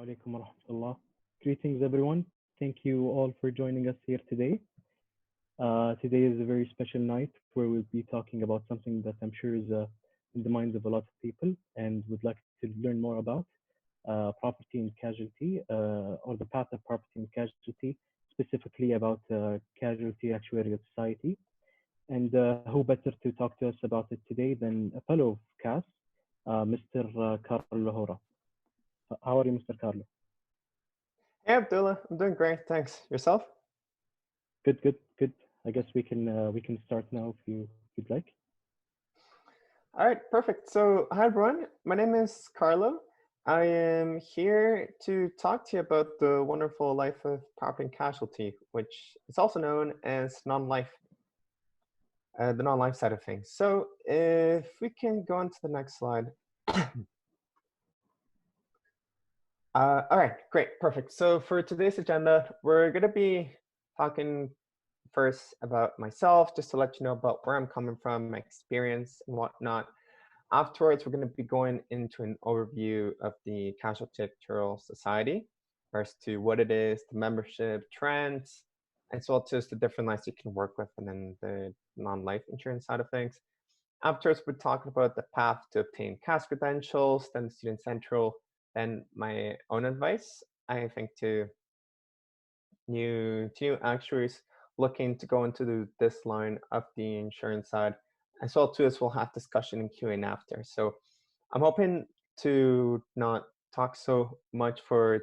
alaikum wa rahmatullah. Greetings, everyone. Thank you all for joining us here today. Today is a very special night where we'll be talking about something that I'm sure is in the minds of a lot of people and would like to learn more about property and casualty, or the path of property and casualty, specifically about casualty actuarial society. And who better to talk to us about it today than a fellow of CAS, Mr. Carlo Lahora. How are you, Mr. Carlo? Hey, Abdullah. I'm doing great. Thanks. Yourself? Good, good, good. I guess we can start now if you'd like. All right, perfect. So, hi everyone. My name is Carlo. I am here to talk to you about the wonderful life of property and casualty, which is also known as non-life, the non-life side of things. So, if we can go on to the next slide. All right, great, perfect. So for today's agenda, we're going to be talking first about myself, just to let you know about where I'm coming from, my experience and whatnot. Afterwards, we're going to be going into an overview of the Casualty Actuarial Society, first to what it is, the membership, trends, as well as the different lines you can work with, and then the non-life insurance side of things. Afterwards, we're talking about the path to obtain CAS credentials, then the Student Central, and my own advice, I think, to new actuaries looking to go into this line of the insurance side, as well too as we'll have discussion and Q&A after. So I'm hoping to not talk so much for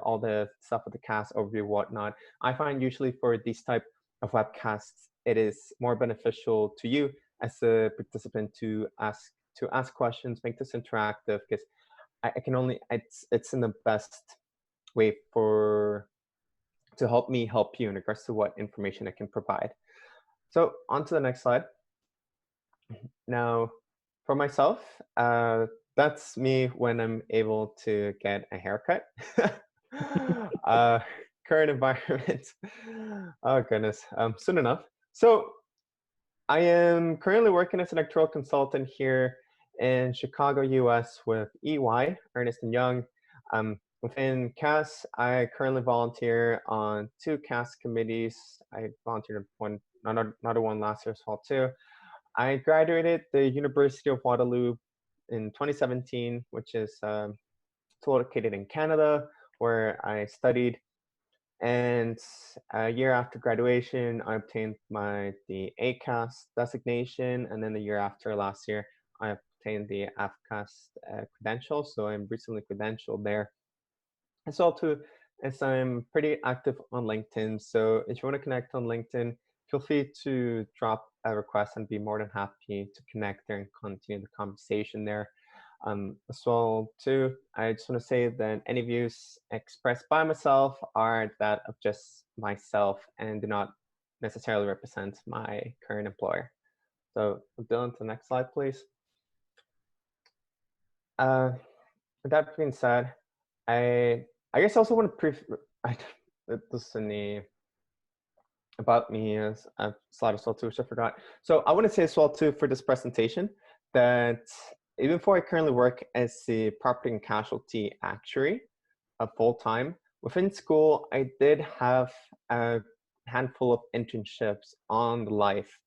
all the stuff with the CAS overview, whatnot. I find usually for these type of webcasts, it is more beneficial to you as a participant to ask questions, make this interactive, because I can only, it's in the best way to help me help you in regards to what information I can provide. So on to the next slide. Now, for myself, that's me when I'm able to get a haircut. Current environment, oh goodness, soon enough. So I am currently working as an actuarial consultant here in Chicago, US with EY, Ernst & Young. Within CAS, I currently volunteer on 2 CAS committees. I volunteered another one last year as well too. I graduated the University of Waterloo in 2017, which is located in Canada, where I studied. And a year after graduation, I obtained the ACAS designation, and then the year after, last year, I obtained the AFCAS credential. So I'm recently credentialed there. As well too, as I'm pretty active on LinkedIn. So if you want to connect on LinkedIn, feel free to drop a request and be more than happy to connect there and continue the conversation there. As well too, I just want to say that any views expressed by myself are that of just myself and do not necessarily represent my current employer. So Dylan, to the next slide, please. With that being said, I guess I also want to this in the about me as a slide as well too, which I forgot. So I want to say as well too for this presentation that even before I currently work as the property and casualty actuary full-time, within school, I did have a handful of internships on the life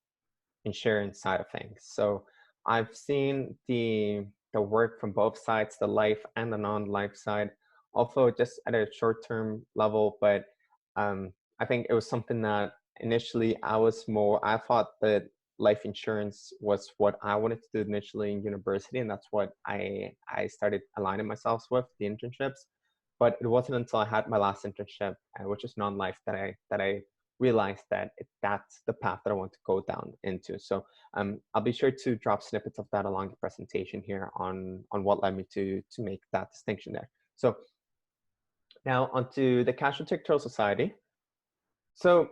insurance side of things. So I've seen the work from both sides, the life and the non-life side, also just at a short-term level. But I think it was something that initially I thought that life insurance was what I wanted to do initially in university, and that's what I started aligning myself with, the internships. But it wasn't until I had my last internship, which is non-life, that I realized that that's the path that I want to go down into. So I'll be sure to drop snippets of that along the presentation here on what led me to make that distinction there. So now onto the Casualty Actuarial Society. So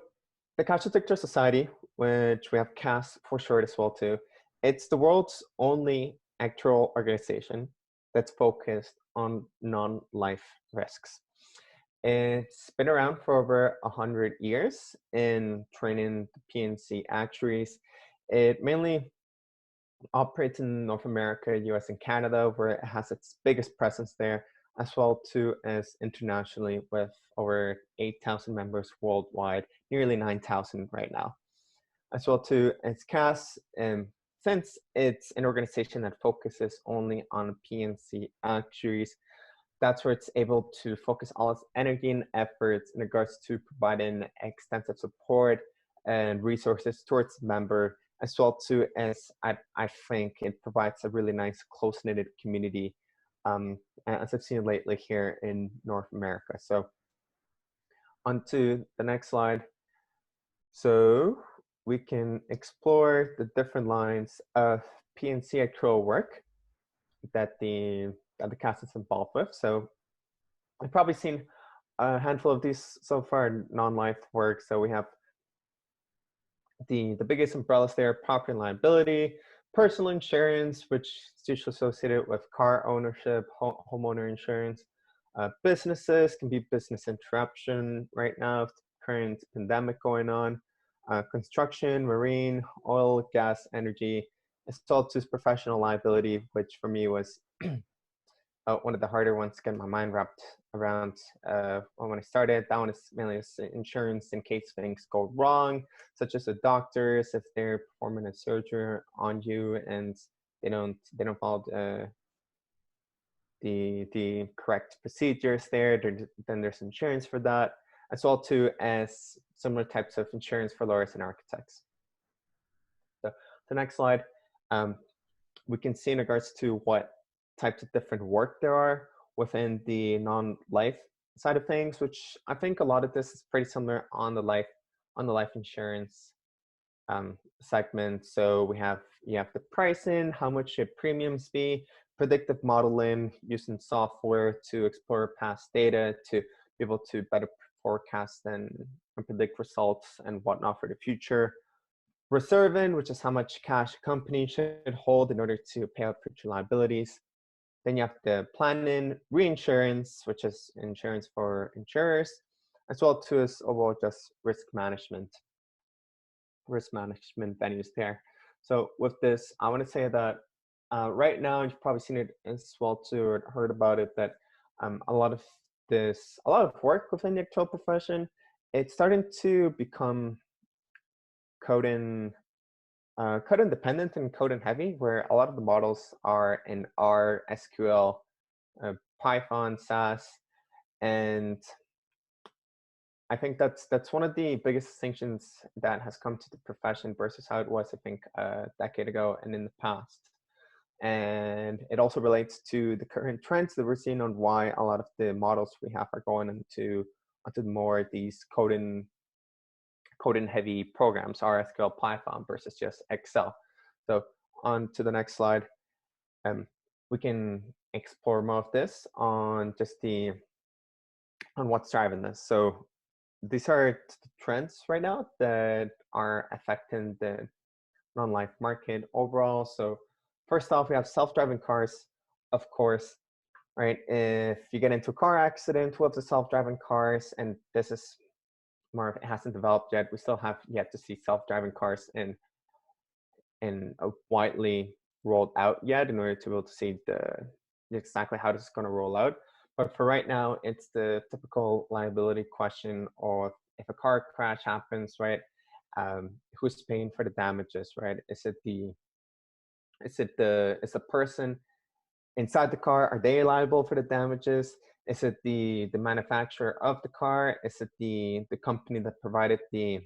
the Casualty Actuarial Society, which we have CAS for short as well too, it's the world's only actuarial organization that's focused on non-life risks. It's been around for over 100 years in training the P&C actuaries. It mainly operates in North America, US, and Canada, where it has its biggest presence there. as well too as internationally with over 8,000 members worldwide, nearly 9,000 right now. As well too as CAS, since it's an organization that focuses only on P&C actuaries, that's where it's able to focus all its energy and efforts in regards to providing extensive support and resources towards the member, as well too as I think it provides a really nice close-knitted community, as I've seen lately here in North America. So on to the next slide. So we can explore the different lines of P&C actuarial work that the CAS is involved with. So I've probably seen a handful of these so far, non-life work. So we have the biggest umbrellas there: property and liability, personal insurance, which is usually associated with car ownership, homeowner insurance. Businesses can be business interruption right now with the current pandemic going on. Construction, marine, oil, gas, energy. As well as professional liability, which for me was one of the harder ones to get my mind wrapped around when I started. That one is mainly insurance in case things go wrong, such as the doctors, if they're performing a surgery on you and they don't follow the correct procedures there, then there's insurance for that, as well too as similar types of insurance for lawyers and architects. So the next slide, we can see in regards to what types of different work there are within the non-life side of things, which I think a lot of this is pretty similar on the life insurance segment. So you have the pricing, how much should premiums be, predictive modeling using software to explore past data to be able to better forecast and predict results and whatnot for the future. Reserving, which is how much cash a company should hold in order to pay out future liabilities. Then you have the planning, reinsurance, which is insurance for insurers, as well too as overall just risk management venues there. So with this, I want to say that right now, you've probably seen it as well too, or heard about it, that a lot of work within the actual profession, it's starting to become code independent and code heavy, where a lot of the models are in R, SQL, Python, SAS, and I think that's one of the biggest distinctions that has come to the profession versus how it was, I think, a decade ago and in the past. And it also relates to the current trends that we're seeing on why a lot of the models we have are going into more these coding heavy programs, R, SQL, Python versus just Excel. So on to the next slide. We can explore more of this on just on what's driving this. So these are the trends right now that are affecting the non-life market overall. So first off, we have self-driving cars, of course, right? If you get into a car accident with the self-driving cars, and this is more of it hasn't developed yet, we still have yet to see self-driving cars in widely rolled out yet in order to be able to see exactly how this is going to roll out. But for right now, it's the typical liability question of if a car crash happens, right? Who's paying for the damages, right? Is it the person inside the car? Are they liable for the damages? Is it the manufacturer of the car? Is it the company that provided the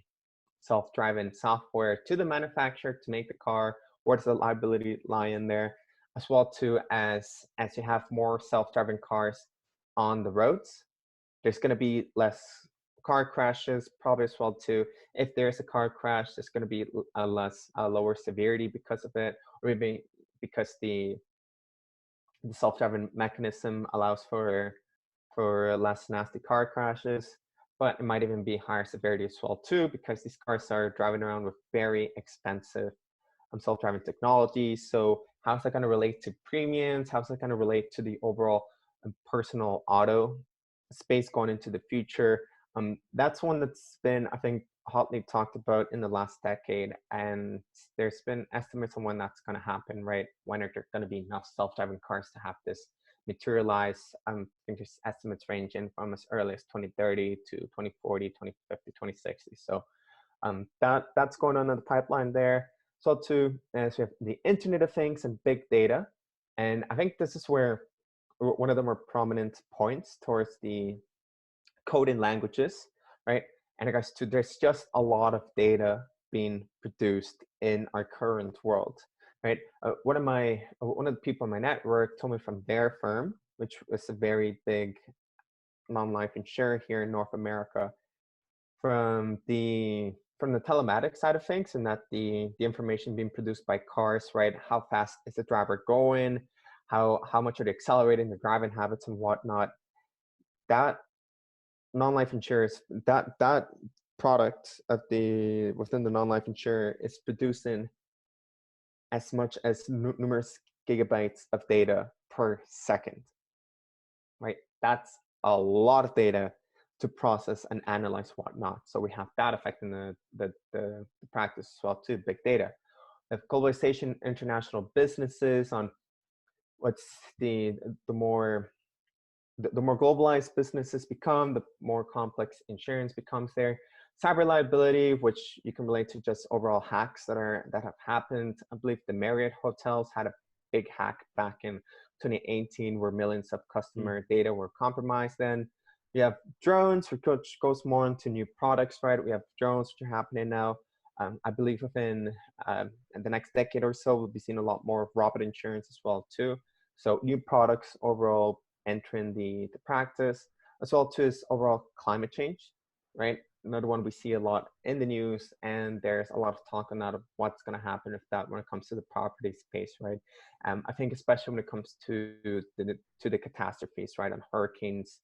self-driving software to the manufacturer to make the car? Where does the liability lie in there? As well too as you have more self-driving cars on the roads, there's going to be less car crashes, probably as well too. If there's a car crash, there's going to be a lower severity because of it, or maybe because the self-driving mechanism allows for less nasty car crashes. But it might even be higher severity as well too, because these cars are driving around with very expensive self-driving technology. So how's that going to relate to premiums? How's that going to relate to the overall personal auto space going into the future? That's one that's been, I think, hotly talked about in the last decade, and there's been estimates on when that's going to happen, right? When are there going to be enough self-driving cars to have this materialize. I think there's estimates ranging from as early as 2030 to 2040, 2050, 2060. So that's going on in the pipeline there. So too, as we have the Internet of Things and big data. And I think this is where one of the more prominent points towards the coding languages, right? And I guess too, there's just a lot of data being produced in our current world, right? One of the people in my network told me from their firm, which was a very big non-life insurer here in North America, from the telematics side of things, and that the information being produced by cars, right? How fast is the driver going? How much are they accelerating, their driving habits and whatnot? That non-life insurers, that product of within the non-life insurer is producing as much as numerous gigabytes of data per second, right? That's a lot of data to process and analyze whatnot. So we have that affecting the practice as well too, big data. The globalization, international businesses, on what's the more globalized businesses become, the more complex insurance becomes there. Cyber liability, which you can relate to just overall hacks that have happened. I believe the Marriott hotels had a big hack back in 2018 where millions of customer data were compromised then. We have drones, which goes more into new products, right? We have drones which are happening now. I believe within the next decade or so, we'll be seeing a lot more of robot insurance as well too. So new products overall entering the practice, as well too as overall climate change, right? Another one we see a lot in the news, and there's a lot of talk on that of what's going to happen when it comes to the property space, right? I think especially when it comes to the catastrophes, right, and hurricanes,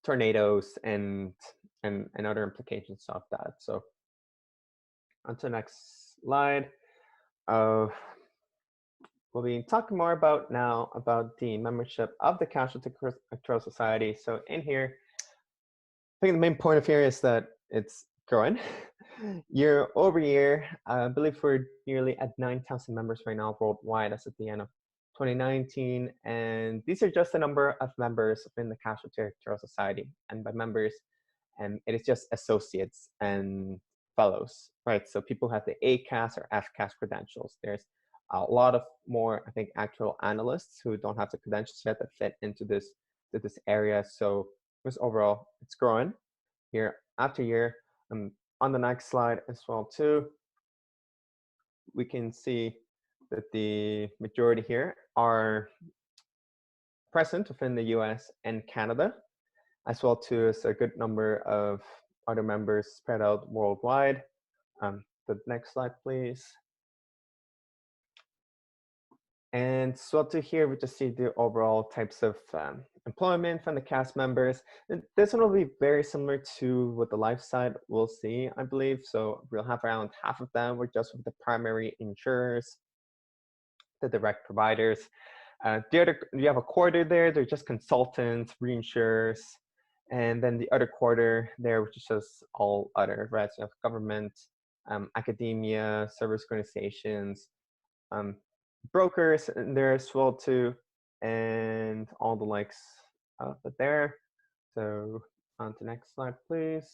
tornadoes, and other implications of that. So on to the next slide. We'll be talking more about the membership of the Casualty Actuarial Society. So in here, I think the main point of here is that it's growing year over year. I believe we're nearly at 9,000 members right now worldwide as at the end of 2019. And these are just the number of members within the Casualty Actuarial Society. And by members, it is just associates and fellows, right? So people have the ACAS or FCAS credentials. There's a lot of more, I think, actual analysts who don't have the credentials yet that fit into this area. So just overall, it's growing year after year. On the next slide as well too, we can see that the majority here are present within the US and Canada, as well too as a good number of other members spread out worldwide. The next slide, please. And so to here, we just see the overall types of employment from the CAS members. And this one will be very similar to what the life side will see, I believe. So we'll have around half of them were just with the primary insurers, the direct providers. The other, you have a quarter there, they're just consultants, reinsurers. And then the other quarter there, which is just all other, right? So you have government, academia, service organizations, brokers in there as well too, and all the likes of it there. So on to the next slide, please.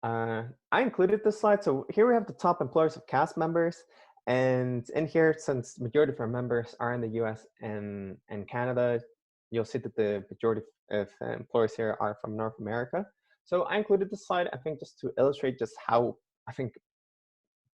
I included this slide. So here we have the top employers of CAS members. And in here, since majority of our members are in the US and Canada, you'll see that the majority of employers here are from North America. So I included this slide, I think, just to illustrate just how, I think,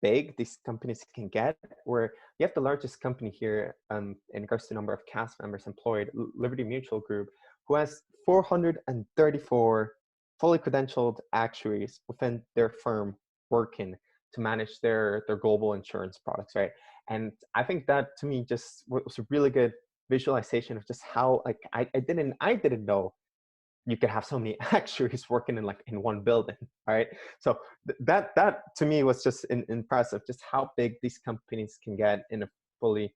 big these companies can get, where you have the largest company here in regards to the number of CAS members employed, Liberty Mutual Group, who has 434 fully credentialed actuaries within their firm working to manage their global insurance products, right? And I think that to me just was a really good visualization of just how, like, I didn't know you could have so many actuaries working in one building, right? So that to me was just impressive, just how big these companies can get in a fully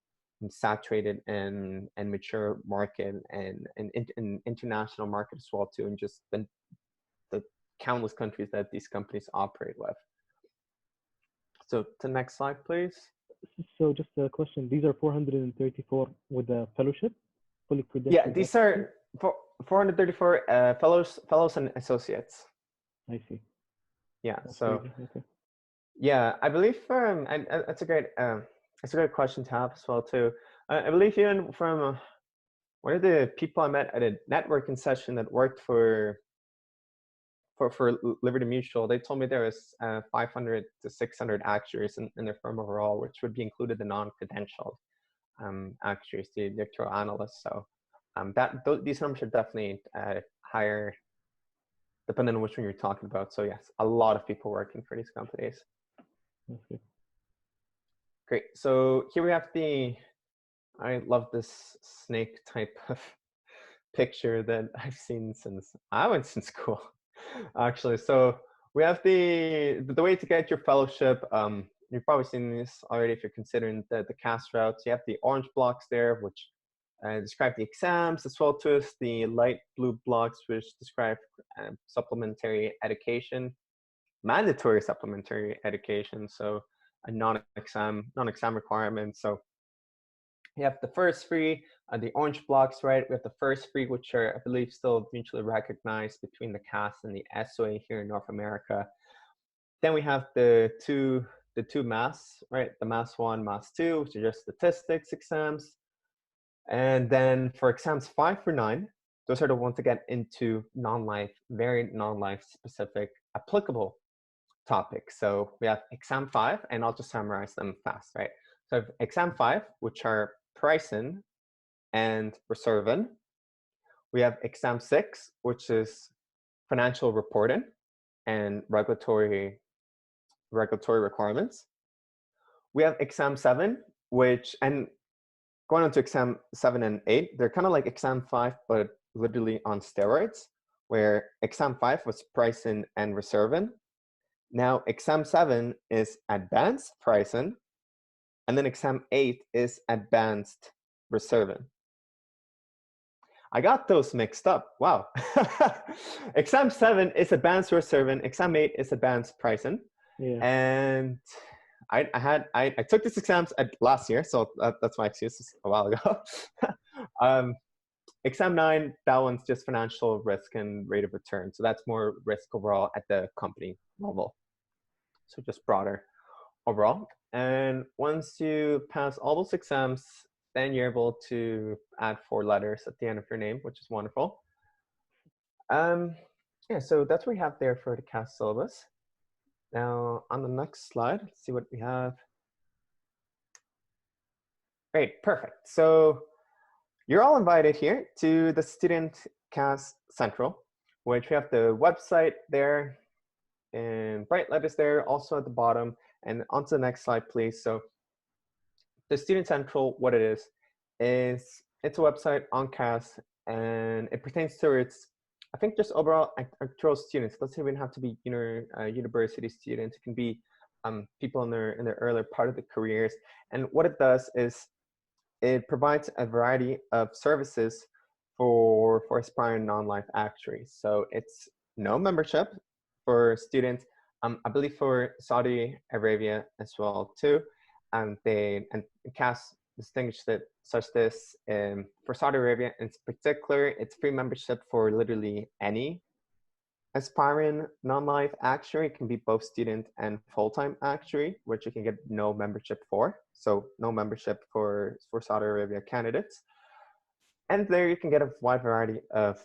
saturated and mature market, and international market as well too, and just the countless countries that these companies operate with. So to the next slide, please. So just a question. These are 434 with a fellowship, fully credentialed. Yeah, these are 434 fellows and associates. I see. Yeah. That's So crazy. Okay. yeah, I believe and that's a great question to have as well too. I believe even from one of the people I met at a networking session that worked for Liberty Mutual, they told me there was 500 to 600 actuaries in their firm overall, which would be included the non-credentialed actuaries, the actuarial analysts. So these numbers are definitely higher depending on which one you're talking about. So yes, a lot of people working for these companies. Okay. Great. So here we have I love this snake type of picture that I've seen since I went to school, actually. So we have the way to get your fellowship. You've probably seen this already if you're considering the CAS routes. You have the orange blocks there, which describe the exams, as well as the light blue blocks, which describe supplementary education, mandatory supplementary education. So a non-exam requirement. So you have the first three, the orange blocks, right? We have the first three, which are, I believe, still mutually recognized between the CAS and the SOA here in North America. Then we have the two MAS, right? The MAS 1, MAS 2, which are just statistics exams. And then for exams 5 through 9, those are the ones that get into non-life, very non-life specific applicable topics. So we have exam 5, and I'll just summarize them fast, right? So exam 5, which are pricing and reserving. We have exam 6, which is financial reporting and regulatory requirements. We have exam 7, which, and going on to exam 7 and 8, they're kind of like exam 5, but literally on steroids, where exam 5 was pricing and reserving. Now exam 7 is advanced pricing, and then exam 8 is advanced reserving. I got those mixed up. Wow. Exam 7 is advanced reserving, exam 8 is advanced pricing. Yeah. And I took these exams last year, so that's my excuse, a while ago. Exam 9, that one's just financial risk and rate of return. So that's more risk overall at the company level. So just broader overall. And once you pass all those exams, then you're able to add 4 letters at the end of your name, which is wonderful. Yeah, so that's what we have there for the CAS syllabus. Now on the next slide, let's see what we have. Great, perfect. So you're all invited here to the Student CAS Central, which we have the website there in bright letters there, also at the bottom. And onto the next slide, please. So the Student Central, what it is it's a website on CAS, and it pertains to its, I think, just overall actuarial students. It doesn't even have to be university students. It can be people in their earlier part of the careers. And what it does is it provides a variety of services for aspiring non-life actuaries. So it's no membership for students. I believe for Saudi Arabia as well too. And CAS distinguished it such this for Saudi Arabia in particular, it's free membership for literally any aspiring non-life actuary. It can be both student and full-time actuary, which you can get no membership for. So no membership for Saudi Arabia candidates. And there you can get a wide variety of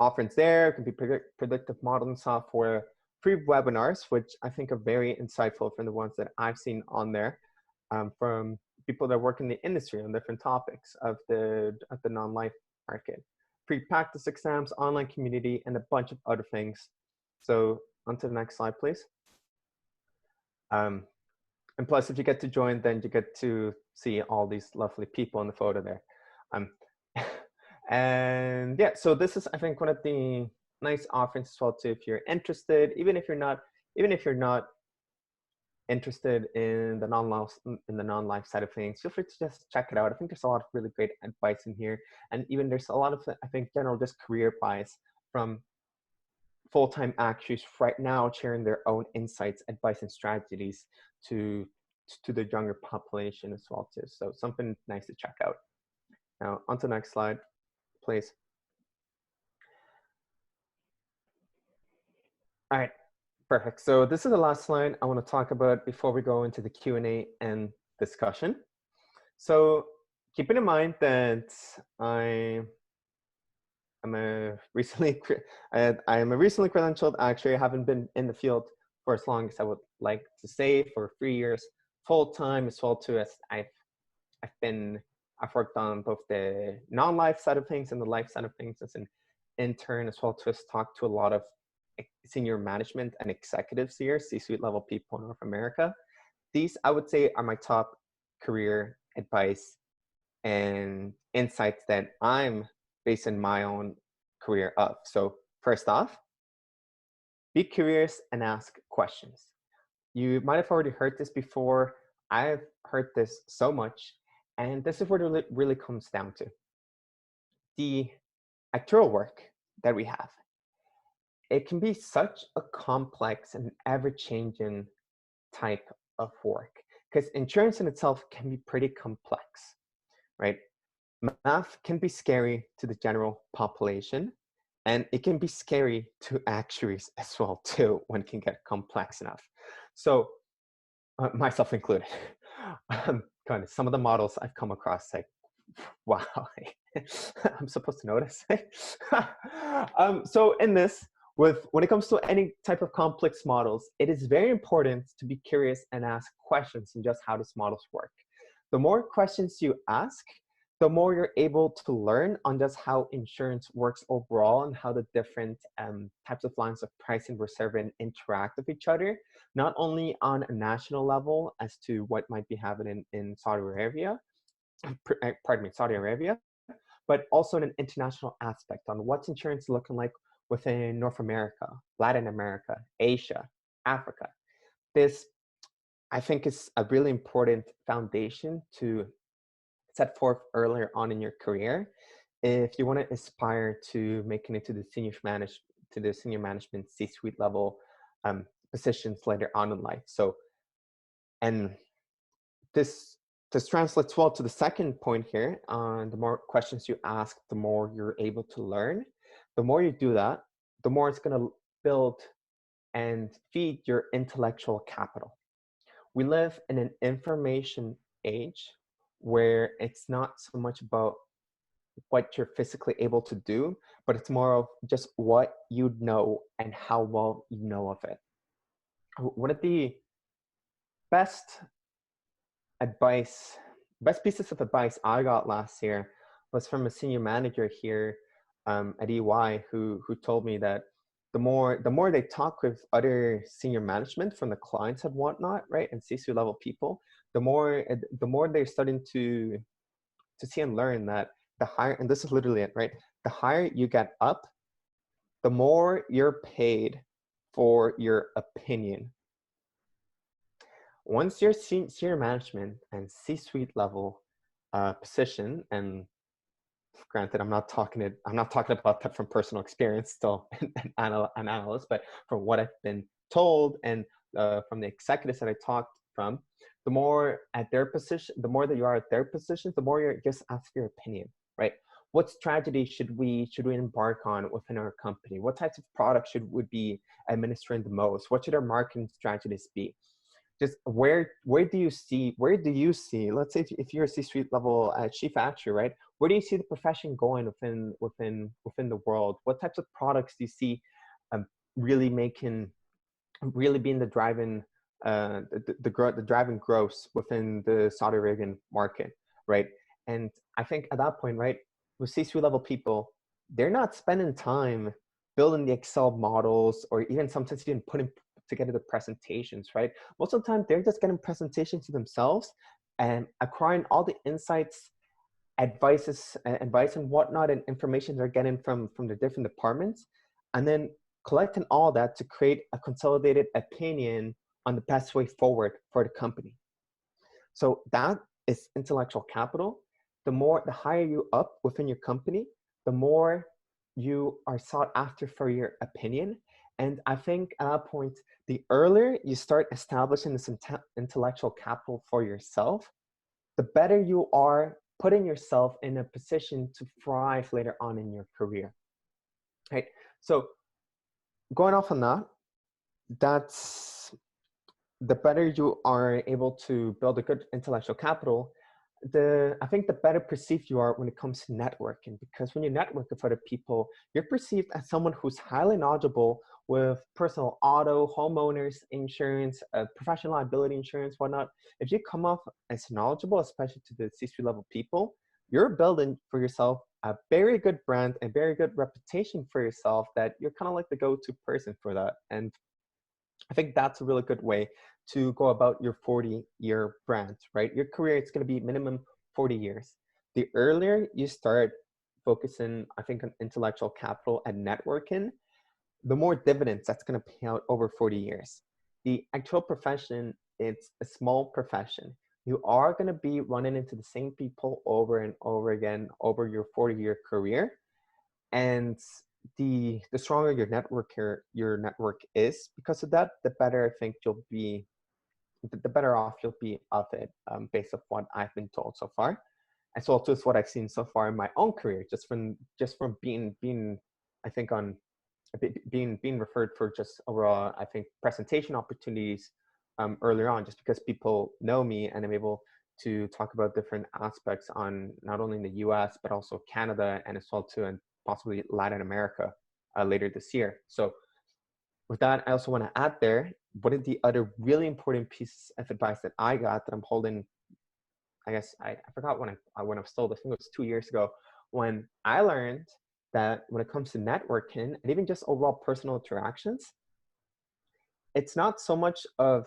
offerings there. It can be predictive modeling software, free webinars, which I think are very insightful from the ones that I've seen on there, from people that work in the industry on different topics of the non-life market. Free practice exams, online community, and a bunch of other things. So on to the next slide, please. And plus, if you get to join, then you get to see all these lovely people in the photo there. And yeah, so this is, I think, one of the nice offerings as well too. If you're interested, even if you're not interested in the non-life side of things, feel free to just check it out. I think there's a lot of really great advice in here, and even there's a lot of, I think, general just career advice from full-time actuaries right now sharing their own insights, advice, and strategies to the younger population as well too. So something nice to check out. Now on to the next slide, please. All right, perfect. So this is the last slide I want to talk about before we go into the Q&A and discussion. So keeping in mind that I am a recently credentialed actuary. I haven't been in the field for as long as I would like to say, for 3 years full time, as well too, as I've worked on both the non-life side of things and the life side of things as an intern, as well too, as talked to a lot of senior management and executives here, C-suite level people in North America. These, I would say, are my top career advice and insights that I'm basing my own career of. So first off, be curious and ask questions. You might have already heard this before. I've heard this so much, and this is what it really comes down to. The actuarial work that we have, it can be such a complex and ever-changing type of work, because insurance in itself can be pretty complex, right? Math can be scary to the general population, and it can be scary to actuaries as well too when it can get complex enough. So myself included, kind of some of the models I've come across, like, wow, I'm supposed to notice. So in this, when it comes to any type of complex models, it is very important to be curious and ask questions on just how these models work. The more questions you ask, the more you're able to learn on just how insurance works overall and how the different types of lines of pricing, reserving interact with each other, not only on a national level as to what might be happening in Saudi Arabia, but also in an international aspect on what's insurance looking like within North America, Latin America, Asia, Africa. This, I think, is a really important foundation to set forth earlier on in your career if you want to aspire to making it to the senior management C-suite level positions later on in life. So, and this translates well to the second point here. The more questions you ask, the more you're able to learn. The more you do that, the more it's going to build and feed your intellectual capital. We live in an information age where it's not so much about what you're physically able to do, but it's more of just what you know and how well you know of it. One of the best pieces of advice I got last year was from a senior manager here at EY who told me that the more they talk with other senior management from the clients and whatnot, right, and C-suite level people, the more they're starting to see and learn that the higher, and this is literally it, right, the higher you get up, the more you're paid for your opinion. Once you're senior management and C-suite level position, and granted, I'm not talking about that from personal experience, still an analyst, but from what I've been told and from the executives that I talked from, the more at their position, the more that you are at their positions, the more you're just asking your opinion, right? What strategy should we embark on within our company? What types of products should we be administering the most? What should our marketing strategies be? Just where do you see, let's say if you're a C-suite level chief actuary, right? Where do you see the profession going within the world? What types of products do you see really being the driving the driving growth within the Saudi Arabian market, right? And I think at that point, right, with C-suite level people, they're not spending time building the Excel models or even sometimes even putting together the presentations, right? Most of the time, they're just getting presentations to themselves and acquiring all the insights, advice and whatnot, and information they're getting from the different departments, and then collecting all that to create a consolidated opinion on the best way forward for the company. So that is intellectual capital. The higher you up within your company, the more you are sought after for your opinion, And I think at that point, the earlier you start establishing this intellectual capital for yourself, the better you are putting yourself in a position to thrive later on in your career, right? So going off on that, that's the better you are able to build a good intellectual capital, I think the better perceived you are when it comes to networking, because when you network with other people, you're perceived as someone who's highly knowledgeable with personal auto, homeowners insurance, professional liability insurance, whatnot. If you come off as knowledgeable, especially to the C-suite level people, you're building for yourself a very good brand, a very good reputation for yourself, that you're kind of like the go-to person for that. And I think that's a really good way to go about your 40-year brand, right? Your career, it's going to be minimum 40 years. The earlier you start focusing, I think, on intellectual capital and networking, the more dividends that's going to pay out over 40 years. The actual profession, it's a small profession. You are going to be running into the same people over and over again over your 40-year career. And the stronger your network is because of that, the better I think you'll be, the better off you'll be of it, based off what I've been told so far, as well as what I've seen so far in my own career, just from being I think on being referred for just overall, I think, presentation opportunities earlier on, just because people know me and I'm able to talk about different aspects on not only in the US but also Canada and as well too, and possibly Latin America later this year. So with that, I also want to add there, one of the other really important pieces of advice that I got that I'm holding, I guess I forgot when I was told, I think it was 2 years ago, when I learned that when it comes to networking and even just overall personal interactions, it's not so much of,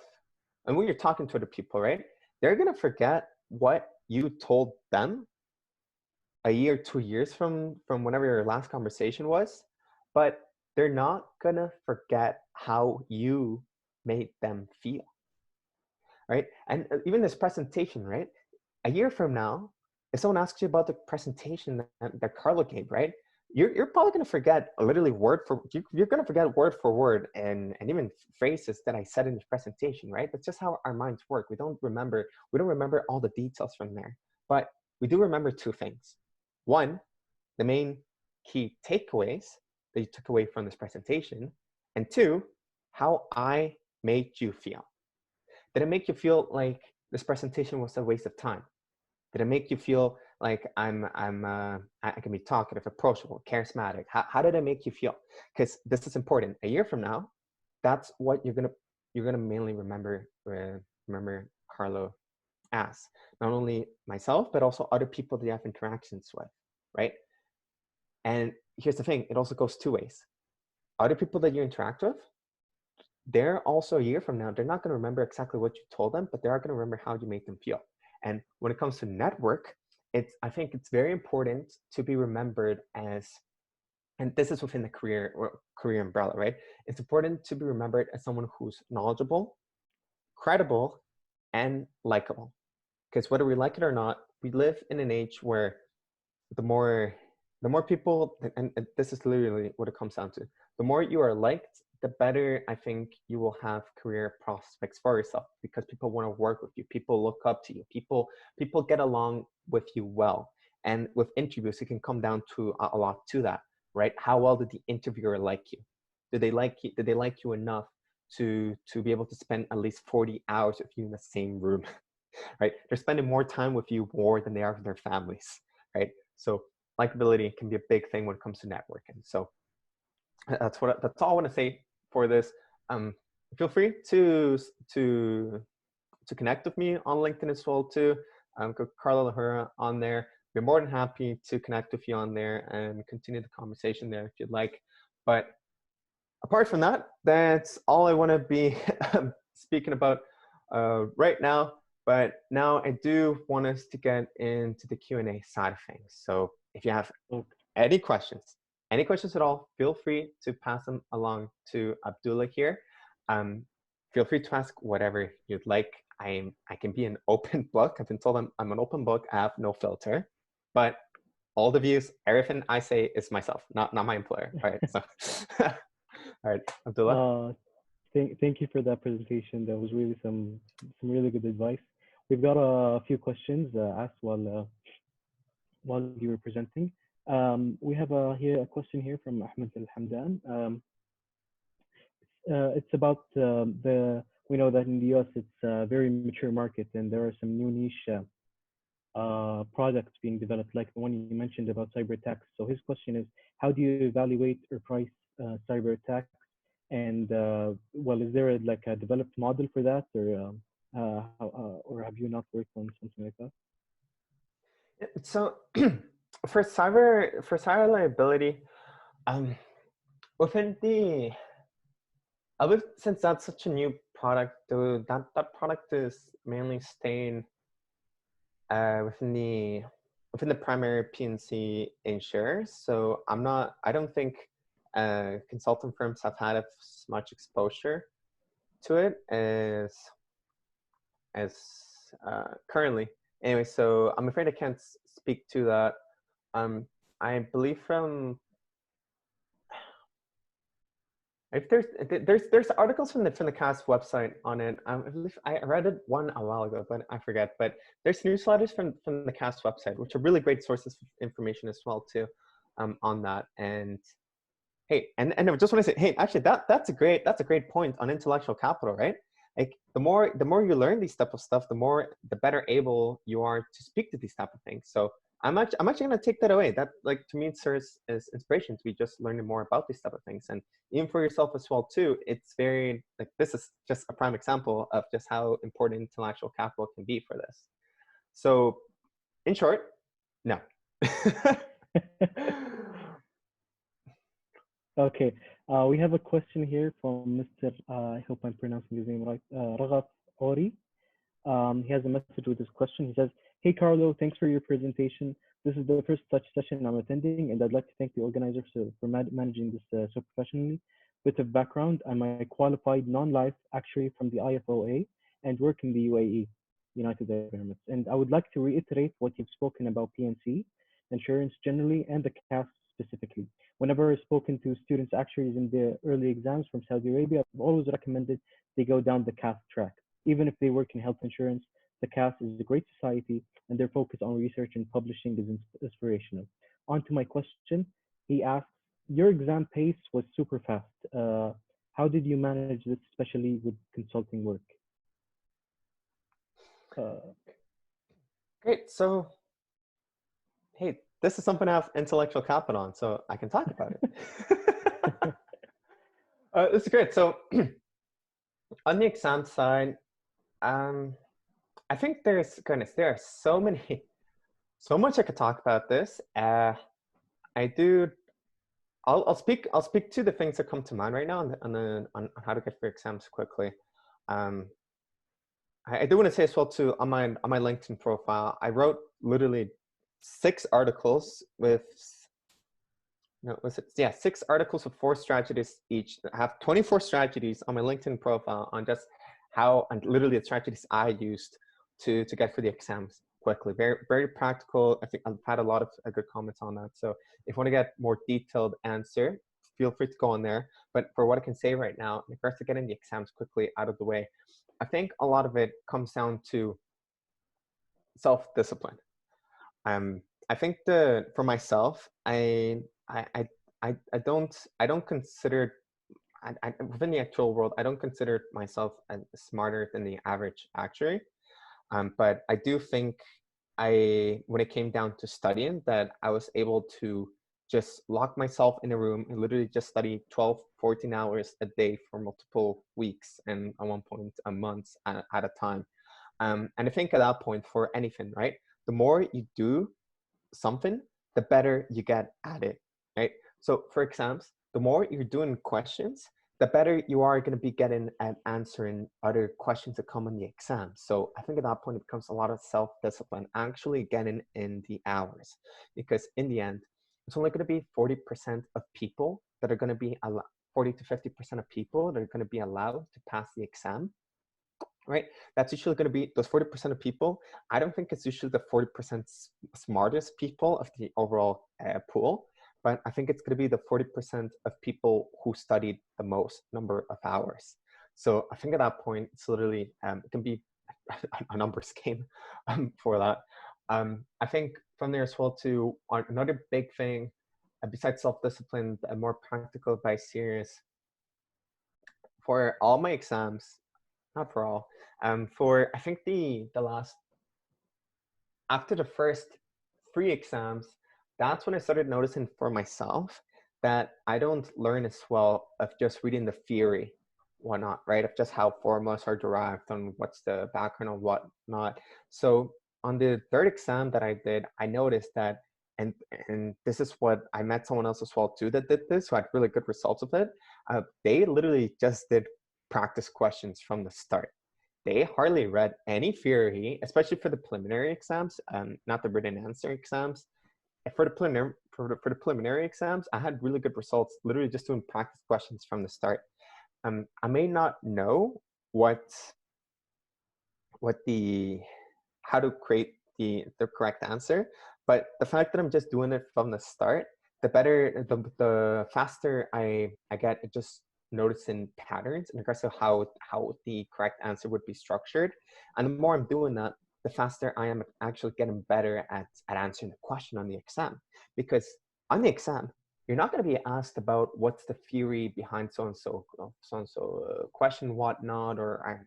and when you're talking to other people, right, they're going to forget what you told them a year, 2 years from whenever your last conversation was, but they're not going to forget how you made them feel, right? And even this presentation, right? A year from now, if someone asks you about the presentation that Carlo gave, right? You're probably going to forget literally word for, you're going to forget word for word and even phrases that I said in this presentation, right? That's just how our minds work. We don't remember all the details from there, but we do remember two things. One, the main key takeaways that you took away from this presentation, and two, how I made you feel. Did it make you feel like this presentation was a waste of time? Did it make you feel like I can be talkative, approachable, charismatic? How did it make you feel? Because this is important. A year from now, that's what you're gonna mainly remember Carlo as. Not only myself, but also other people that you have interactions with, right? And here's the thing, it also goes two ways. Other people that you interact with, they're also a year from now, they're not going to remember exactly what you told them, but they are going to remember how you made them feel. And when it comes to network, I think it's very important to be remembered as, and this is within the career umbrella, right? It's important to be remembered as someone who's knowledgeable, credible, and likable. Because whether we like it or not, we live in an age where the more people, and this is literally what it comes down to, the more you are liked, the better I think you will have career prospects for yourself, because people want to work with you, people look up to you, people get along with you well. And with interviews, it can come down to a lot to that, right? How well did the interviewer like you? Did they like you enough to be able to spend at least 40 hours with you in the same room, right? They're spending more time with you more than they are with their families, right? So likability can be a big thing when it comes to networking. So that's all I want to say for this. Feel free to connect with me on LinkedIn as well too. Go Carlo Lahora on there. We're more than happy to connect with you on there and continue the conversation there if you'd like. But apart from that, that's all I want to be speaking about right now. But now I do want us to get into the Q&A side of things. So if you have any questions at all, feel free to pass them along to Abdullah here. Feel free to ask whatever you'd like. I can be an open book. I've been told I'm an open book. I have no filter, but all the views, everything I say is myself, not my employer. Right? All right, Abdullah. Thank you for that presentation. That was really some really good advice. We've got a few questions asked while you were presenting. We have here a question here from Ahmed Al Hamdan. It's about we know that in the US it's a very mature market and there are some new niche products being developed, like the one you mentioned about cyber attacks. So his question is, how do you evaluate or price cyber attacks? And well, is there like a developed model for that, or have you not worked on something like that? So for cyber liability, within the since that's such a new product, that product is mainly staying within the primary P&C insurers. So I don't think consultant firms have had as much exposure to it as currently. Anyway, so I'm afraid I can't speak to that. I believe from if there's articles from the CAS website on it. I believe I read it one a while ago, but I forget. But there's newsletters from the CAS website, which are really great sources of information as well too, on that. And hey, and I just want to say, hey, actually that's a great point on intellectual capital, right? Like the more you learn these type of stuff, the better able you are to speak to these type of things. So I'm actually going to take that away. That, like, to me, it serves as inspiration to be just learning more about these type of things. And even for yourself as well too, it's very, like, this is just a prime example of just how important intellectual capital can be for this. So in short, no. Okay, we have a question here from Mr. I hope I'm pronouncing his name right, Raghav Ori. He has a message with this question. He says, "Hey Carlo, thanks for your presentation. This is the first such session I'm attending, and I'd like to thank the organizers for managing this so professionally. Bit of background: I'm a qualified non-life actuary from the IFOA and work in the UAE, United Arab Emirates. And I would like to reiterate what you've spoken about PNC, insurance generally, and the CAS specifically. Whenever I've spoken to students actuaries in the early exams from Saudi Arabia, I've always recommended they go down the CAS track. Even if they work in health insurance, the CAS is a great society, and their focus on research and publishing is inspirational." On to my question. He asks, your exam pace was super fast. How did you manage this, especially with consulting work? Great. So, hey, this is something I have intellectual capital on, so I can talk about it. This is great. So on the exam side, I think there are so much I could talk about this. I'll speak to the things that come to mind right now on how to get through exams quickly. I do want to say as well too, on my LinkedIn profile, I wrote literally 6 articles with 6 articles with 4 strategies each. I have 24 strategies on my LinkedIn profile on just how, and literally the strategies I used to get through the exams quickly. Very, very practical. I think I've had a lot of good comments on that. So if you want to get more detailed answer, feel free to go on there. But for what I can say right now, in regards to getting the exams quickly out of the way, I think a lot of it comes down to self-discipline. I think for myself, I don't consider, within the actual world, I don't consider myself smarter than the average actuary. But I do think when it came down to studying, that I was able to just lock myself in a room and literally just study 12, 14 hours a day for multiple weeks and at one point a month at a time. And I think at that point, for anything, right, the more you do something, the better you get at it, right? So for exams, the more you're doing questions, the better you are going to be getting at answering other questions that come on the exam. So I think at that point, it becomes a lot of self-discipline, actually getting in the hours, because in the end, it's only going to be 40% of people that are going to be 40 to 50% of people that are going to be allowed to pass the exam, right? That's usually going to be those 40% of people. I don't think it's usually the 40% smartest people of the overall pool, but I think it's going to be the 40% of people who studied the most number of hours. So I think at that point, it's literally, it can be a numbers game for that. I think from there as well too, another big thing, besides self-discipline, a more practical advice here is for all my exams, not for all, for I think the last, after the first 3 exams, that's when I started noticing for myself that I don't learn as well of just reading the theory, whatnot, right? Of just how formulas are derived and what's the background and whatnot. So on the 3rd exam that I did, I noticed that, and this is what I met someone else as well too that did this, who had really good results of it. They literally just did practice questions from the start. They hardly read any theory, especially for the preliminary exams, not the written answer exams. For the preliminary exams, I had really good results, literally just doing practice questions from the start. I may not know how to create the correct answer, but the fact that I'm just doing it from the start, the faster I get at just noticing patterns in regards to how the correct answer would be structured. And the more I'm doing that, the faster I am actually getting better at answering the question on the exam. Because on the exam, you're not going to be asked about what's the theory behind so-and-so question, whatnot, or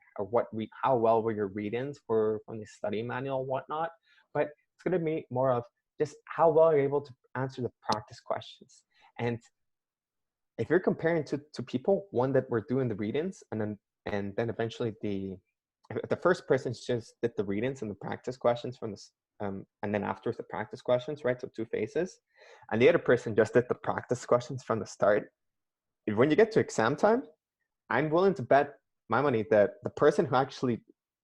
how well were your readings from the study manual, whatnot. But it's going to be more of just how well you're able to answer the practice questions. And if you're comparing to people, one that were doing the readings, and then eventually the first person just did the readings and the practice questions from this, and then afterwards the practice questions, right? So 2 phases, and the other person just did the practice questions from the start. When you get to exam time, I'm willing to bet my money that the person who actually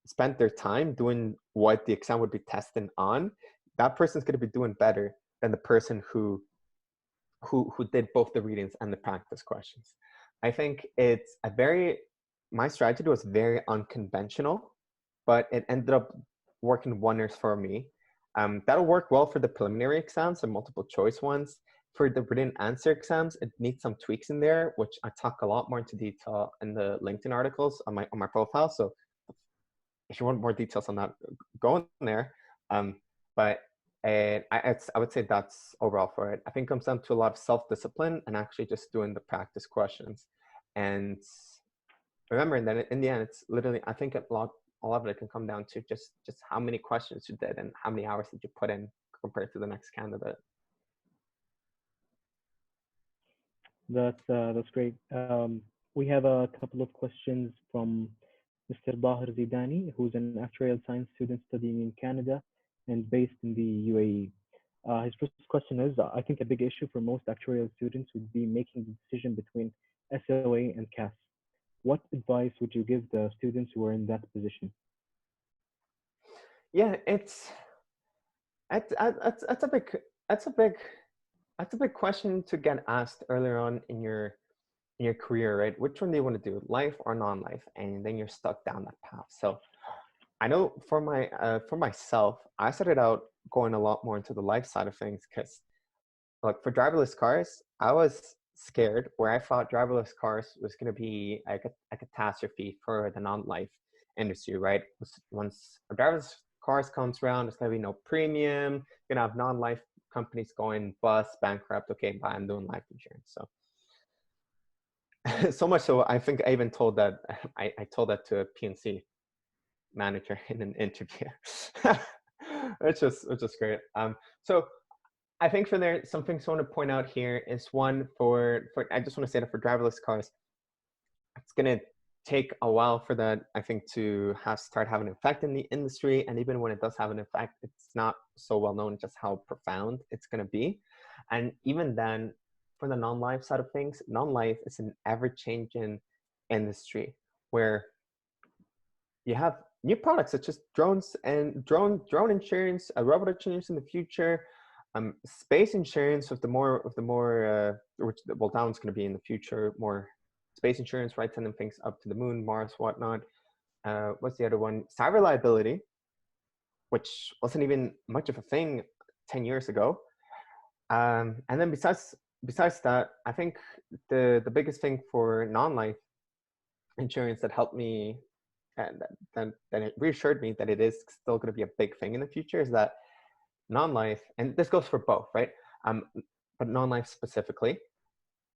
spent their time doing what the exam would be testing on, that person's going to be doing better than the person who did both the readings and the practice questions. I think my strategy was very unconventional, but it ended up working wonders for me. That'll work well for the preliminary exams and multiple choice ones. For the written answer exams, it needs some tweaks in there, which I talk a lot more into detail in the LinkedIn articles on my profile. So if you want more details on that, go in there. But I would say that's overall for it. I think it comes down to a lot of self-discipline and actually just doing the practice questions. And remembering that in the end, it's literally, I think a lot of it can come down to just how many questions you did and how many hours did you put in compared to the next candidate. That's great. We have a couple of questions from Mr. Bahir Zidani, who's an actuarial science student studying in Canada and based in the UAE. His first question is, I think a big issue for most actuarial students would be making the decision between SOA and CAS. What advice would you give the students who are in that position? Yeah, it's a big question to get asked earlier on in your career, right? Which one do you want to do, life or non-life? And then you're stuck down that path. So I know for myself, I started out going a lot more into the life side of things because, like, for driverless cars, I was scared where I thought driverless cars was going to be a catastrophe for the non-life industry, right? Once a driverless cars comes around, there's going to be no premium. You're going to have non-life companies going bust, bankrupt. Okay, bye, I'm doing life insurance. So so much so I think I even told that I told that to a PNC manager in an interview. which is great. So I think for there, some things I want to point out here is one for I just want to say that for driverless cars, it's going to take a while for that, I think, to start having an effect in the industry. And even when it does have an effect, it's not so well known just how profound it's going to be. And even then, for the non-life side of things, non-life is an ever-changing industry where you have new products such as drones and drone insurance, robot insurance in the future, space insurance with the more which, well, that one's going to be in the future, more space insurance, right? Sending things up to the moon, Mars, whatnot. What's the other one? Cyber liability, which wasn't even much of a thing 10 years ago. And then besides that, I think the biggest thing for non-life insurance that helped me and that it reassured me that it is still going to be a big thing in the future is that non-life, and this goes for both, right? But non-life specifically,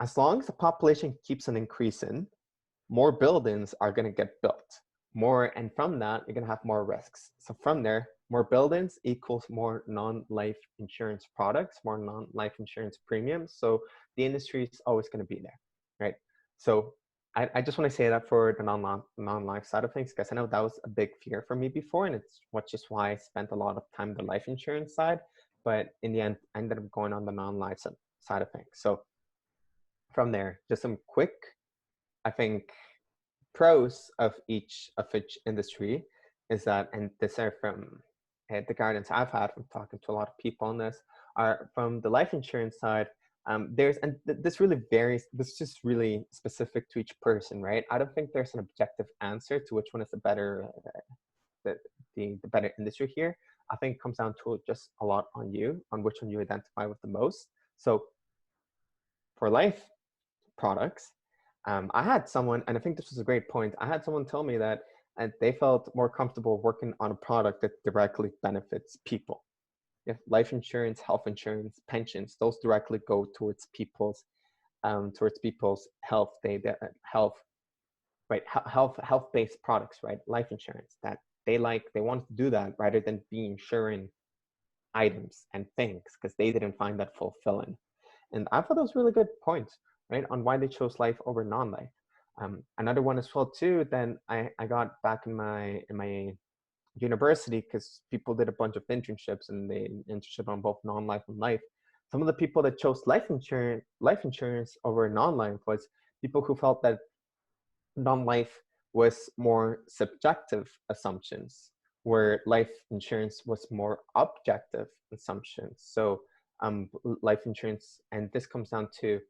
as long as the population keeps on increasing, more buildings are going to get built. More, and from that, you're going to have more risks. So from there, more buildings equals more non-life insurance products, more non-life insurance premiums. So the industry is always going to be there, right? So I just want to say that for the non-life side of things, because I know that was a big fear for me before, and it's just why I spent a lot of time on the life insurance side. But in the end, I ended up going on the non-life side of things. So from there, just some quick, I think, pros of each industry is that, and this are from the guidance I've had from talking to a lot of people on this, are from the life insurance side. This really varies. This is just really specific to each person, right? I don't think there's an objective answer to which one is the better, the better industry here. I think it comes down to just a lot on you, on which one you identify with the most. So for life products, I had someone, and I think this was a great point, I had someone tell me that they felt more comfortable working on a product that directly benefits people. If life insurance, health insurance, pensions, those directly go towards people's health, health-based products, right? Life insurance that they wanted to do that rather than be insuring items and things because they didn't find that fulfilling. And I thought that was a really good point, right, on why they chose life over non-life. Another one as well too, then I got back in my university because people did a bunch of internships and they internship on both non-life and life. Some of the people that chose life insurance over non-life was people who felt that non-life was more subjective assumptions, where life insurance was more objective assumptions. So life insurance, and this comes down to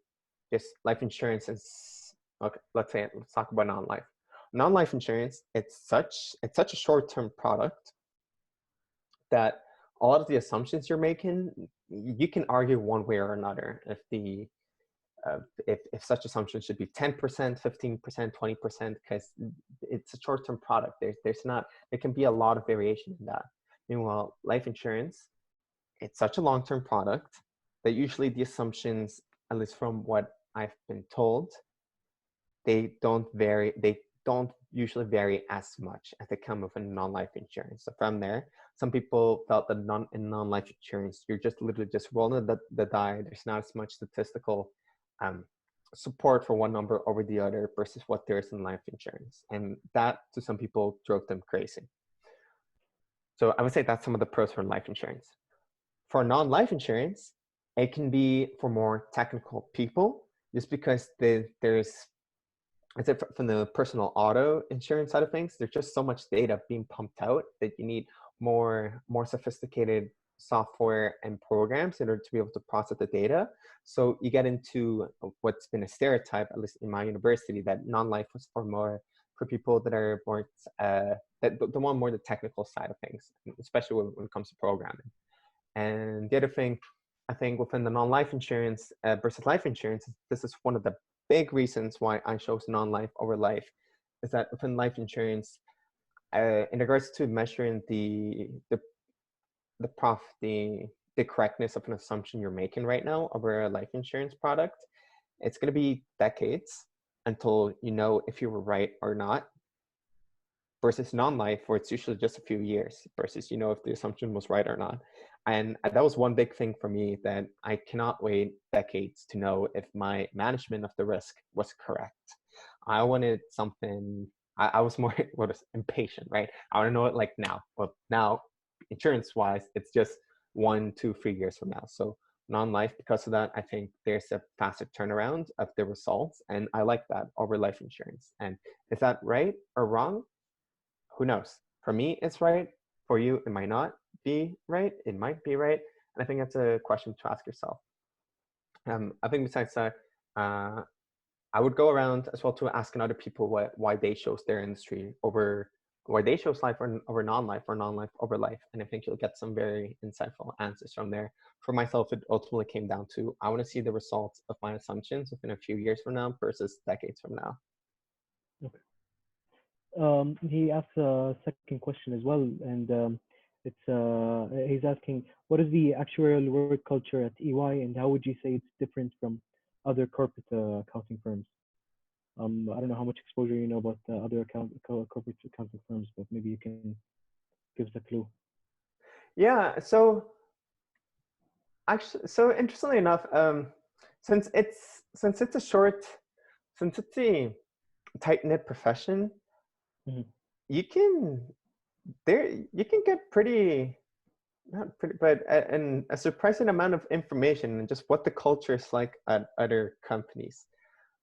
just life insurance is, okay, let's talk about non-life. Non-life insurance, it's such a short-term product that a lot of the assumptions you're making, you can argue one way or another if such assumptions should be 10%, 15%, 20%, because it's a short-term product. There can be a lot of variation in that. Meanwhile, life insurance, it's such a long-term product that usually the assumptions, at least from what I've been told, they don't usually vary as much as they come with a non-life insurance. So from there, some people felt that in non-life insurance, you're just literally just rolling the die. There's not as much statistical support for one number over the other versus what there is in life insurance. And that, to some people, drove them crazy. So I would say that's some of the pros for life insurance. For non-life insurance, it can be for more technical people, just because there's, I said, from the personal auto insurance side of things, there's just so much data being pumped out that you need more sophisticated software and programs in order to be able to process the data. So you get into what's been a stereotype, at least in my university, that non-life was for people that are more that want more the technical side of things, especially when it comes to programming. And the other thing, I think, within the non-life insurance versus life insurance, this is one of the big reasons why I chose non-life over life, is that within life insurance, in regards to measuring the correctness of an assumption you're making right now over a life insurance product, it's going to be decades until you know if you were right or not, versus non-life, where it's usually just a few years versus you know if the assumption was right or not. And that was one big thing for me, that I cannot wait decades to know if my management of the risk was correct. I wanted something, I was more impatient, right? I want to know it like now. Well, now, insurance-wise, it's just 1, 2, 3 years from now. So non-life, because of that, I think there's a faster turnaround of the results. And I like that over life insurance. And is that right or wrong? Who knows? For me, it's right. For you, it might not be right. It might be right. And I think that's a question to ask yourself. I think besides that, I would go around as well to asking other people why they chose their industry over where they chose life over non-life or non-life over life. And I think you'll get some very insightful answers from there. For myself, it ultimately came down to, I want to see the results of my assumptions within a few years from now versus decades from now. Okay. He asks a second question as well, and he's asking, what is the actuarial work culture at EY, and how would you say it's different from other corporate accounting firms? I don't know how much exposure you know about other corporate accounting firms, but maybe you can give us a clue. Yeah, so actually, so interestingly enough, since it's a tight-knit profession, Mm-hmm. you can get pretty, not pretty, but a surprising amount of information and just what the culture is like at other companies.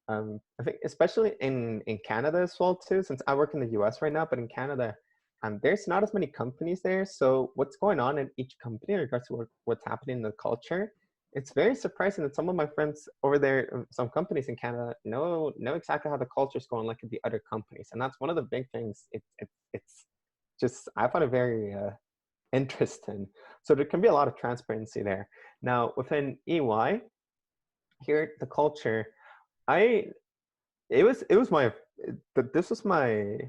I think especially in Canada as well too, since I work in the US right now, but in Canada, there's not as many companies there. So what's going on in each company in regards to what's happening in the culture, it's very surprising that some of my friends over there, some companies in Canada, know exactly how the culture is going like in the other companies. And that's one of the big things. It's just, I find it very interesting. So there can be a lot of transparency there. Now within EY, here, the culture, this was my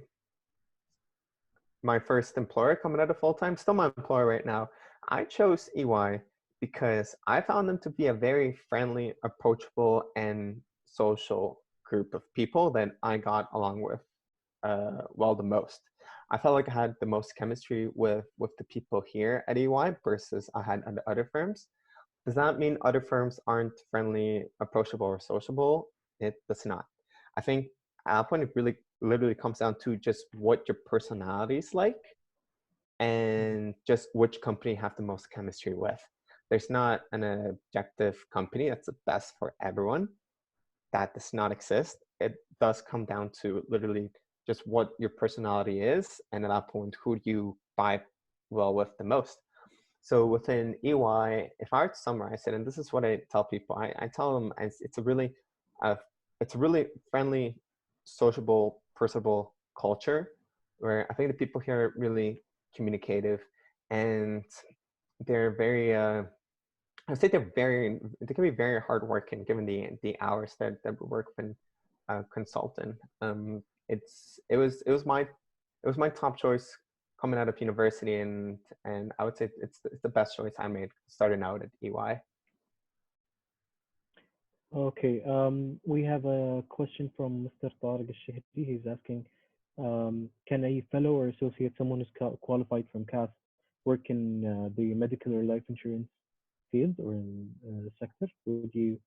first employer coming out of full-time, still my employer right now. I chose EY because I found them to be a very friendly, approachable, and social group of people that I got along with the most. I felt like I had the most chemistry with the people here at EY versus I had at other firms. Does that mean other firms aren't friendly, approachable, or sociable? It does not. I think at that point, it really literally comes down to just what your personality is like and just which company you have the most chemistry with. There's not an objective company that's the best for everyone. That does not exist. It does come down to literally just what your personality is, and at that point, who do you vibe well with the most. So within EY, if I were to summarize it, and this is what I tell people, I tell them it's a really friendly, sociable, personable culture where I think the people here are really communicative, and they're very, I would say they can be very hardworking given the hours that we work in consultant. It was my top choice coming out of university, and I would say it's the best choice I made starting out at EY. Okay, we have a question from Mr. Tariq al-Shahidi. He's asking, can a fellow or associate, someone who's qualified from CAS, work in the medical or life insurance field or in the sector? Would you?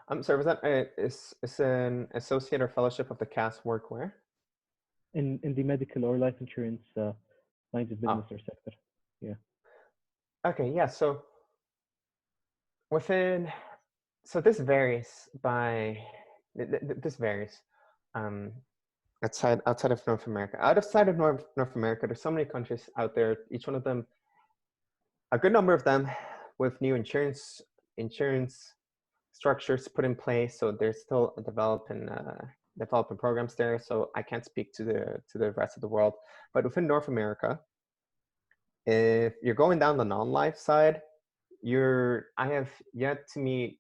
I'm sorry, was that is an associate or fellowship of the CAS work where? In the medical or life insurance lines of business or sector? Yeah. Okay, yeah, so this varies by, this varies outside of North America. Outside of North America, there's so many countries out there, each one of them, a good number of them with new insurance structures put in place. So there's still developing programs there. So I can't speak to the rest of the world, but within North America, if you're going down the non-life side, I have yet to meet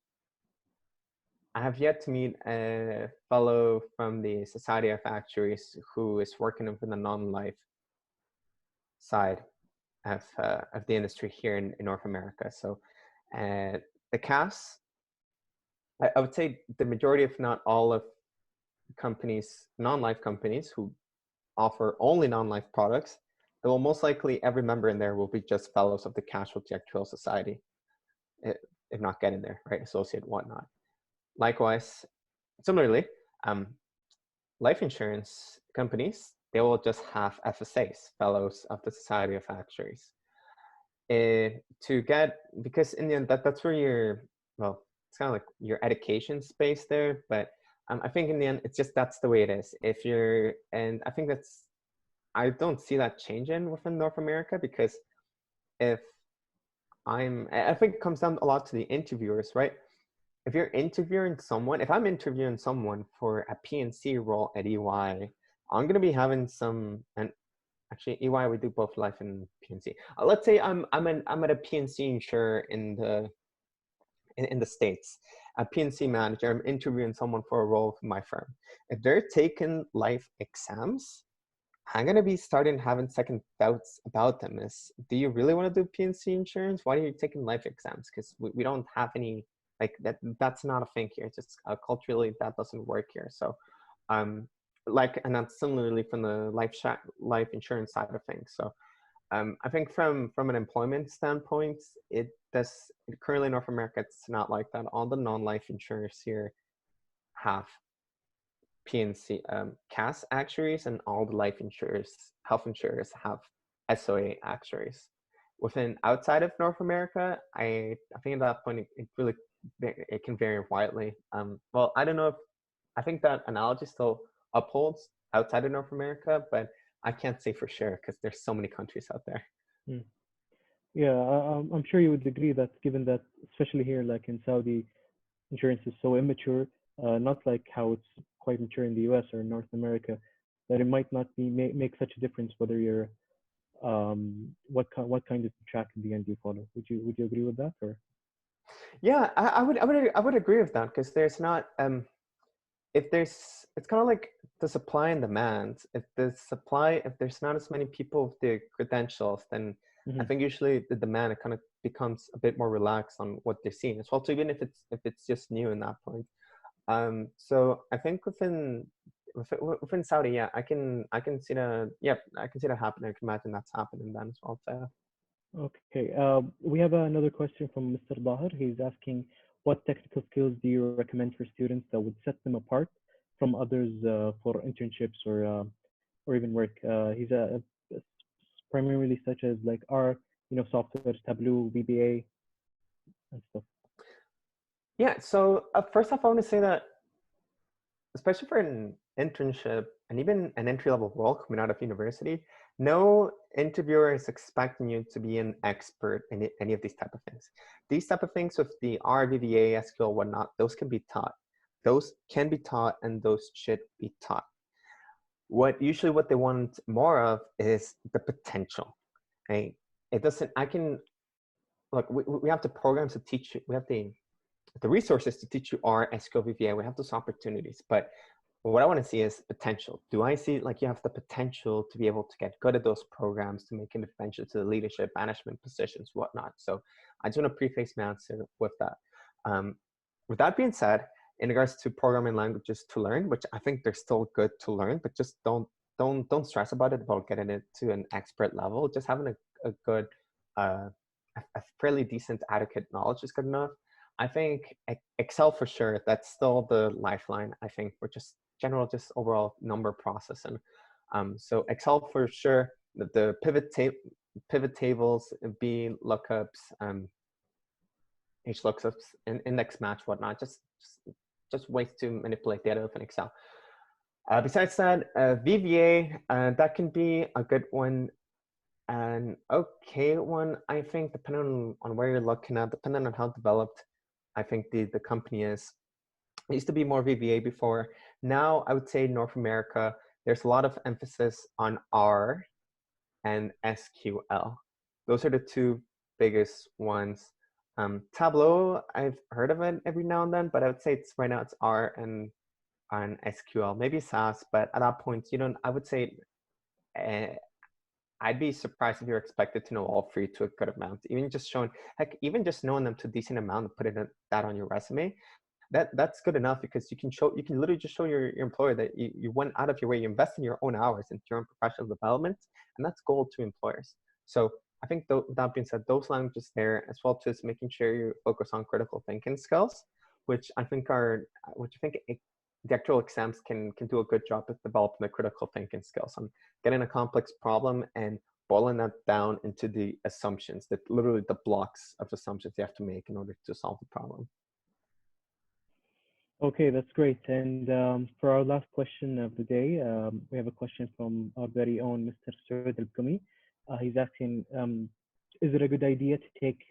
a fellow from the Society of Actuaries who is working within the non-life side of the industry here in North America. So the CAS, I would say the majority, if not all of companies, non-life companies who offer only non-life products, there will most likely every member in there will be just fellows of the Casualty Actuarial Society, if not getting there, right? Associate, whatnot. Likewise, similarly, life insurance companies, they will just have FSAs, fellows of the Society of Actuaries. Because in the end, that's where it's kind of like your education space there, but I think in the end, that's the way it is. And I think I don't see that changing within North America, because I think it comes down a lot to the interviewers, right? If I'm interviewing someone for a P&C role at EY, I'm going to be having some, and actually EY, we do both life and P&C. Let's say I'm at a P&C insurer in the States, a P&C manager. I'm interviewing someone for a role for my firm. If they're taking life exams, I'm going to be starting having second doubts about them. Is, do you really want to do P&C insurance? Why are you taking life exams? Because we don't have any, like, that's not a thing here. It's just culturally, that doesn't work here. So like, and that's similarly from the life insurance side of things. So I think from an employment standpoint, currently in North America, it's not like that. All the non-life insurers here have P&C CAS actuaries, and all the health insurers have SOA actuaries. Outside of North America, I think at that point it can vary widely. Well, I don't know if I think that analogy still upholds outside of North America, but I can't say for sure because there's so many countries out there. Yeah, I'm sure you would agree that given that, especially here, like in Saudi, insurance is so immature, not like how it's quite mature in the US or North America, that it might not make such a difference whether you're what kind of track in the end you follow. Would you agree with that? Or yeah, I would agree with that, because there's not it's kind of like the supply and demand. If there's not as many people with the credentials, then I think usually the demand, it kind of becomes a bit more relaxed on what they're seeing as well. So even if it's just new in that point. So I think within Saudi, yeah, I can see that. Yeah, I can see that happening. I can imagine that's happening then as well. So. Okay, we have another question from Mr. Lahora. He's asking, what technical skills do you recommend for students that would set them apart from others for internships or even work? He's primarily such as like R, software, Tableau, VBA, and stuff. Yeah. So first off, I want to say that, especially for an internship and even an entry-level role coming out of university, no interviewer is expecting you to be an expert in any of these type of things. These type of things with the R, VBA, SQL, whatnot, those can be taught. Those can be taught, and those should be taught. What they want more of is the potential. Right? It doesn't. Look. We have the programs to teach you. We have the resources to teach you R, SQL, VBA. We have those opportunities, but what I want to see is potential. Do I see like you have the potential to be able to get good at those programs, to make an adventure to the leadership, management positions, whatnot? So I just want to preface my answer with that. With that being said, in regards to programming languages to learn, which I think they're still good to learn, but just don't stress about it, about getting it to an expert level. Just having a good, a fairly decent, adequate knowledge is good enough. I think Excel for sure, that's still the lifeline, I think, for just overall number processing. So Excel for sure, the pivot tables, B lookups, H lookups, index match, whatnot, just ways to manipulate data within Excel. Besides that, VBA, that can be a good one. An okay one, I think, depending on where you're looking at, depending on how developed I think the company is. It used to be more VBA before. Now I would say North America, there's a lot of emphasis on R and SQL. Those are the two biggest ones. Tableau, I've heard of it every now and then, but I would say right now it's R and SQL, maybe SAS, but at that point, I would say I'd be surprised if you're expected to know all three to a good amount. Even just knowing them to a decent amount and putting that on your resume, that's good enough, because you can literally just show your employer that you went out of your way, you invest in your own hours into your own professional development, and that's gold to employers. So I think that being said, those languages there, as well as making sure you focus on critical thinking skills, which I think the actual exams can do a good job at developing the critical thinking skills on getting a complex problem and boiling that down into the assumptions, that literally the blocks of assumptions you have to make in order to solve the problem. Okay, that's great. And for our last question of the day, we have a question from our very own Mr. Saud Al-Kumi. He's asking, is it a good idea to take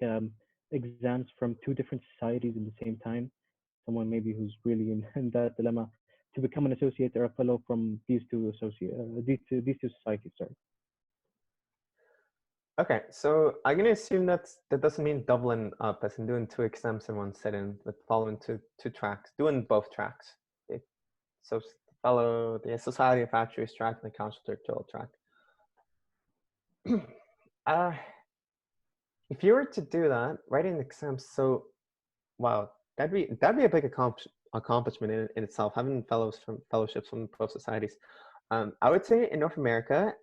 exams from two different societies at the same time? Someone maybe who's really in that dilemma. to become an associate or a fellow from these two these two societies? Sorry. Okay, so I'm gonna assume that doesn't mean doubling up as in doing 2 exams in one sitting, but following two tracks, doing both tracks. Okay. So follow the Society of Actuaries track and the Council Directorial track. If you were to do that, writing the exams, so wow, that'd be a big accomplishment in itself. Having fellowships from both societies. I would say in North America,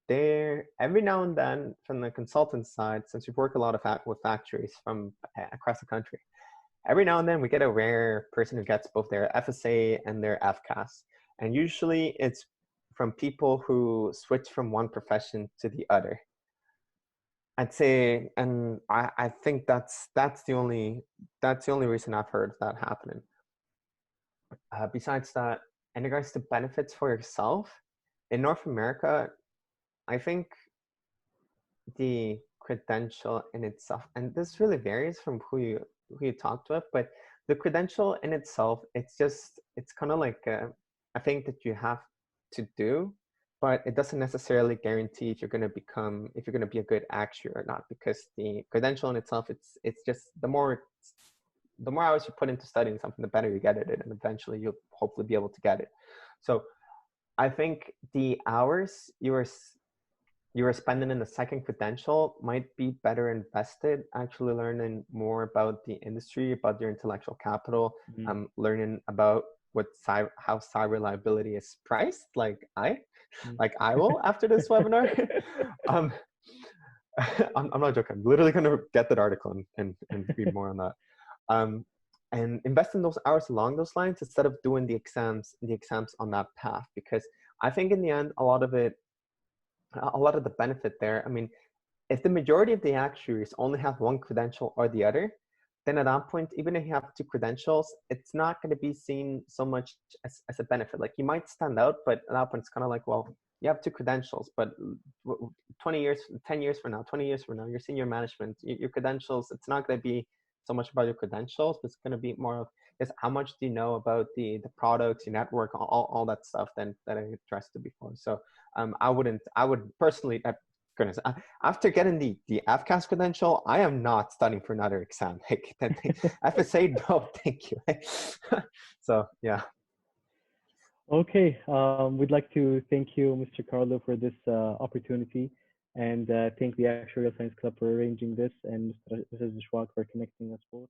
there every now and then from the consultant side, since we've worked a lot with factories from across the country, every now and then we get a rare person who gets both their FSA and their FCAS, and usually it's from people who switch from one profession to the other. I'd say, and I think that's the only reason I've heard of that happening. Besides that, in regards to benefits for yourself, in North America, I think the credential in itself, and this really varies from who you talk with, but the credential in itself, it's kind of like a thing that you have to do, but it doesn't necessarily guarantee if you're going to be a good actuary or not, because the credential in itself, it's just the more hours you put into studying something, the better you get at it, and eventually you'll hopefully be able to get it. So I think the hours you were spending in the second credential might be better invested actually learning more about the industry, about your intellectual capital, learning about how cyber liability is priced, like I will after this webinar. I'm not joking. I'm literally going to get that article and read more on that. And invest in those hours along those lines instead of doing the exams on that path, because I think in the end, a lot of the benefit there, I mean, if the majority of the actuaries only have one credential or the other, then at that point, even if you have 2 credentials, it's not going to be seen so much as a benefit. Like, you might stand out, but at that point, it's kind of like, well, you have 2 credentials, but 10 years from now, your senior management, your credentials, it's not going to be so much about your credentials, but it's going to be more of is how much do you know about the products, your network, all that stuff that I addressed before. So I would personally, goodness, after getting the FCAS credential, I am not studying for another exam. Like, FSA, no, thank you. So yeah. Okay, we'd like to thank you, Mr. Carlo, for this opportunity, and thank the Actuarial Science Club for arranging this, and Mrs. Schwag for connecting us both.